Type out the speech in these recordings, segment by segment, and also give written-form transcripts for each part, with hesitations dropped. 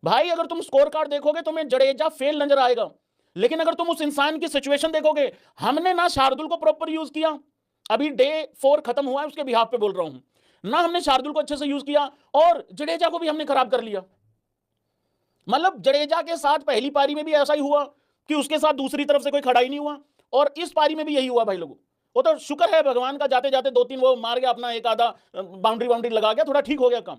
भाई अगर तुम स्कोर कार्ड देखोगे तुम्हें जडेजा फेल नजर आएगा, लेकिन अगर तुम उस इंसान की सिचुएशन देखोगे, हमने ना शार्दुल को प्रॉपर यूज किया, अभी डे 4 खत्म हुआ है उसके बिहाफ पे बोल रहा हूं ना, हमने शार्दुल को अच्छे से यूज किया और जडेजा को भी हमने खराब कर लिया। मतलब जडेजा के साथ पहली पारी में भी ऐसा ही हुआ कि उसके साथ दूसरी तरफ से कोई खड़ा ही नहीं हुआ, और इस पारी में भी यही हुआ भाई लोगों। वो तो शुक्र है भगवान का, जाते जाते 2-3 वो मार गया अपना, एक आधा बाउंड्री बाउंड्री लगा गया, थोड़ा ठीक हो गया काम।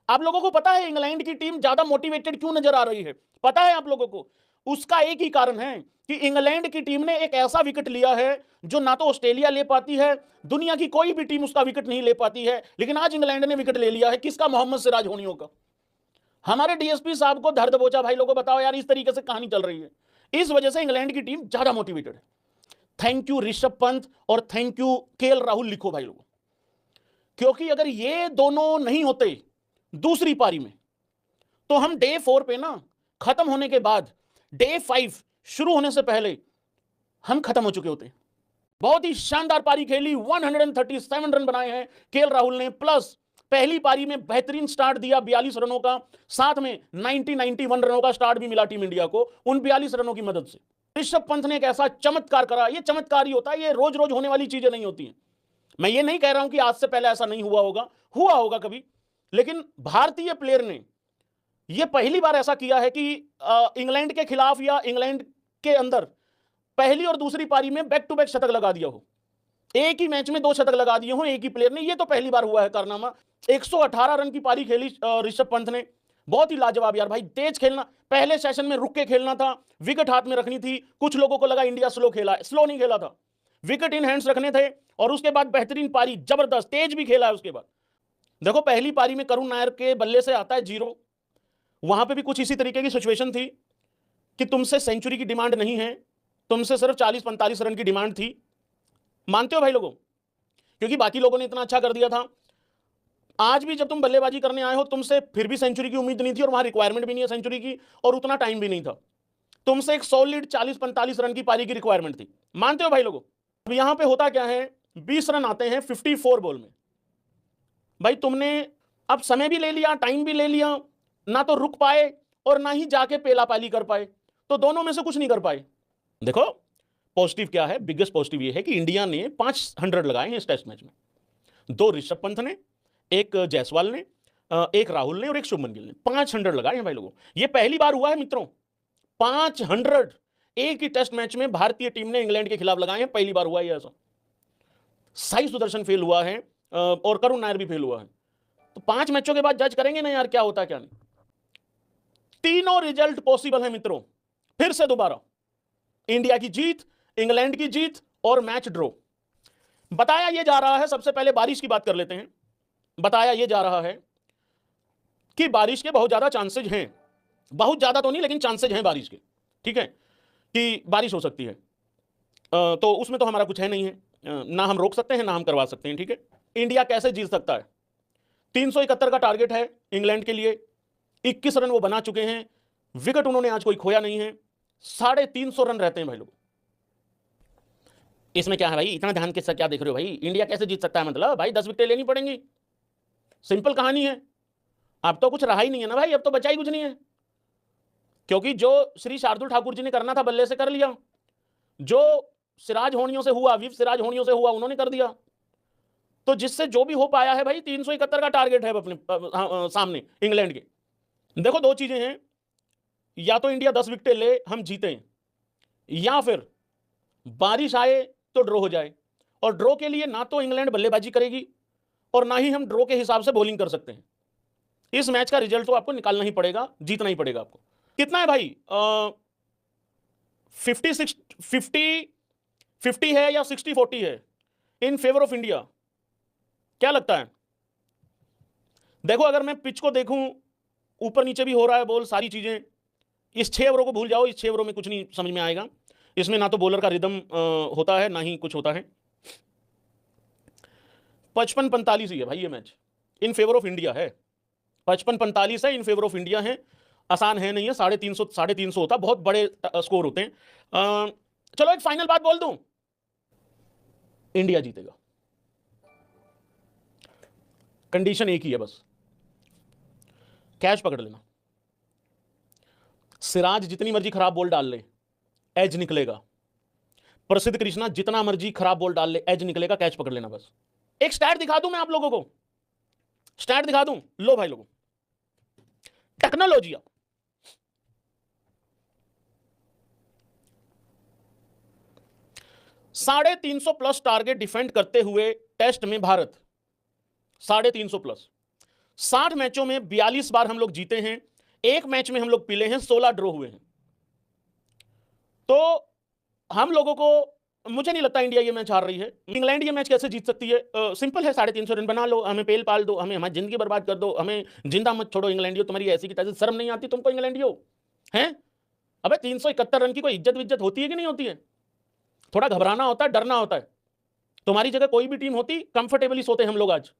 आप लोगों को पता है इंग्लैंड की टीम ज्यादा मोटिवेटेड क्यों नजर आ रही है? पता है आप लोगों को? उसका एक ही कारण है कि इंग्लैंड की टीम ने एक ऐसा विकेट लिया है जो ना तो ऑस्ट्रेलिया ले पाती है, दुनिया की कोई भी टीम उसका विकेट नहीं ले पाती है, लेकिन आज इंग्लैंड ने विकेट ले लिया है। किसका? मोहम्मद सिराज होनियों का। हमारे डीएसपी साहब को दर्द बोचा भाई लोगों, बताओ यार, इस तरीके से कहानी चल रही है। इस वजह से इंग्लैंड की टीम ज्यादा मोटिवेटेड है। थैंक यू ऋषभ पंत और थैंक यू केएल राहुल लिखो भाई लोगों, क्योंकि अगर ये दोनों नहीं होते दूसरी पारी में, तो हम डे 4 पे ना, खत्म होने के बाद डे 5 शुरू होने से पहले हम खत्म हो चुके होते। बहुत ही शानदार पारी खेली, 137 रन बनाए हैं केएल राहुल ने, प्लस पहली पारी में बेहतरीन स्टार्ट दिया 42 रनों का, साथ में 91 रनों का स्टार्ट भी मिला टीम इंडिया को उन 42 रनों की मदद से। ऋषभ पंत ने एक ऐसा चमत्कार करा, ये चमत्कार ही होता है, ये रोज रोज होने वाली चीजें नहीं होती हैं। मैं ये नहीं कह रहा हूं कि आज से पहले ऐसा नहीं हुआ होगा, हुआ होगा कभी, लेकिन भारतीय प्लेयर ने यह पहली बार ऐसा किया है कि इंग्लैंड के खिलाफ या इंग्लैंड के अंदर पहली और दूसरी पारी में बैक टू बैक शतक लगा दिया हो, एक ही मैच में 2 शतक लगा दिए हो एक ही प्लेयर ने। ये तो पहली बार हुआ है कारनामा। 118 रन की पारी खेली ऋषभ पंत ने, बहुत ही लाजवाब यार भाई, तेज खेलना, पहले सेशन में रुक के खेलना था, विकेट हाथ में रखनी थी। कुछ लोगों को लगा इंडिया स्लो खेला है, स्लो नहीं खेला था, विकेट इन हैंड्स रखने थे, और उसके बाद बेहतरीन पारी, जबरदस्त तेज भी खेला है। उसके बाद देखो पहली पारी में करुण नायर के बल्ले से आता है 0, वहां पे भी कुछ इसी तरीके की सिचुएशन थी कि तुमसे सेंचुरी की डिमांड नहीं है, तुमसे सिर्फ 40-45 रन की डिमांड थी। मानते हो भाई लोगों? क्योंकि बाकी लोगों ने इतना अच्छा कर दिया था। आज भी जब तुम बल्लेबाजी करने आए हो, तुमसे फिर भी सेंचुरी की उम्मीद नहीं थी, और वहां रिक्वायरमेंट भी नहीं है सेंचुरी की, और उतना टाइम भी नहीं था। तुमसे एक सॉलिड 40-45 रन की पारी की रिक्वायरमेंट थी। मानते हो भाई लोगों? अब यहां पे होता क्या है, 20 रन आते हैं 54 बॉल में। भाई तुमने अब समय भी ले लिया, टाइम भी ले लिया, ना तो रुक पाए और ना ही जाके पेला पाली कर पाए, तो दोनों में से कुछ नहीं कर पाए। देखो पॉजिटिव क्या है, बिगेस्ट पॉजिटिव ये है कि इंडिया ने 500 लगाए हैं इस टेस्ट मैच में। 2 ऋषभ पंत ने, एक जायसवाल ने, एक राहुल ने और एक शुभमन गिल ने 500 लगाए हैं भाई लोगों। ये पहली बार हुआ है मित्रों, 500 एक ही टेस्ट मैच में भारतीय टीम ने इंग्लैंड के खिलाफ लगाए हैं, पहली बार हुआ है ऐसा। साई सुदर्शन फेल हुआ है और करुण नायर भी फेल हुआ है। तो 5 मैचों के बाद जज करेंगे ना यार क्या होता क्या नहीं। तीनों रिजल्ट पॉसिबल है मित्रों। फिर से दोबारा इंडिया की जीत, इंग्लैंड की जीत और मैच ड्रॉ। बताया यह जा रहा है, सबसे पहले बारिश की बात कर लेते हैं। बताया यह जा रहा है कि बारिश के बहुत ज्यादा चांसेज हैं, बहुत ज्यादा तो नहीं लेकिन चांसेज हैं बारिश के, ठीक है, कि बारिश हो सकती है। तो उसमें तो हमारा कुछ है नहीं है, ना हम रोक सकते हैं ना हम करवा सकते हैं, ठीक है। इंडिया कैसे जीत सकता है? 371 का टारगेट है इंग्लैंड के लिए, 21 रन वो बना चुके हैं, विकेट उन्होंने आज कोई खोया नहीं है, 350 रन रहते हैं भाई लोग। इसमें क्या है भाई, इतना ध्यान के साथ क्या देख रहे हो भाई? इंडिया कैसे जीत सकता है मतलब भाई 10 विकेटें लेनी पड़ेंगी, सिंपल कहानी है। अब तो कुछ रहा ही नहीं है ना भाई, अब तो बचा ही कुछ नहीं है, क्योंकि जो श्री शार्दुल ठाकुर जी ने करना था बल्ले से कर लिया, जो सिराज होनियों से हुआ, विव सिराज होनियों से हुआ, उन्होंने कर दिया। तो जिससे जो भी हो पाया है भाई, 371 का टारगेट है अपने सामने इंग्लैंड के। देखो 2 चीजें हैं, या तो इंडिया 10 विकेटें ले हम जीतें, या फिर बारिश आए तो ड्रॉ हो जाए। और ड्रॉ के लिए ना तो इंग्लैंड बल्लेबाजी करेगी और ना ही हम ड्रॉ के हिसाब से बॉलिंग कर सकते हैं। इस मैच का रिजल्ट तो आपको निकालना ही पड़ेगा, जीतना ही पड़ेगा आपको। कितना है भाई, 50 है या 60-40 है इन फेवर ऑफ इंडिया? क्या लगता है? देखो अगर मैं पिच को देखूं, ऊपर नीचे भी हो रहा है बॉल, सारी चीजें, इस 6 ओवरों को भूल जाओ, इस 6 ओवरों में कुछ नहीं समझ में आएगा। इसमें ना तो बॉलर का रिदम होता है ना ही कुछ होता है। 55-45 ही है भाई ये match, in favour of India है। 55-45 है, इन फेवर ऑफ इंडिया है। आसान है नहीं है, 350 होता, बहुत बड़े स्कोर होते हैं। चलो एक फाइनल बात बोल दूं, इंडिया जीतेगा। कंडीशन एक ही है बस, कैच पकड़ लेना, सिराज जितनी मर्जी खराब बॉल डाल ले, एज निकलेगा। प्रसिद्ध कृष्णा जितना मर्जी खराब बॉल डाल ले, एज निकलेगा, कैच पकड़ लेना बस। एक स्टैट दिखा दूं मैं आप लोगों को, स्टैट दिखा दूं, लो भाई लोगों, टेक्नोलॉजी। 350 प्लस टारगेट डिफेंड करते हुए टेस्ट में भारत 350 प्लस, 60 मैचों में 42 बार हम लोग जीते हैं, एक मैच में हम लोग पीले हैं, 16 ड्रॉ हुए हैं। तो हम लोगों को, मुझे नहीं लगता इंडिया ये मैच हार रही है। इंग्लैंड ये मैच कैसे जीत सकती है? सिंपल है, 350 रन बना लो, हमें पेल पाल दो, हमें हमारी जिंदगी बर्बाद कर दो, हमें जिंदा मत छोड़ो इंग्लैंडियो, तुम्हारी ऐसी की तैसी, शर्म नहीं आती तुमको इंग्लैंडियो हैं? अबे 371 रन की कोई इज्जत विज्जत होती है कि नहीं होती है? थोड़ा घबराना होता है, डरना होता है। तुम्हारी जगह कोई भी टीम होती, कंफर्टेबली सोते हम लोग आज।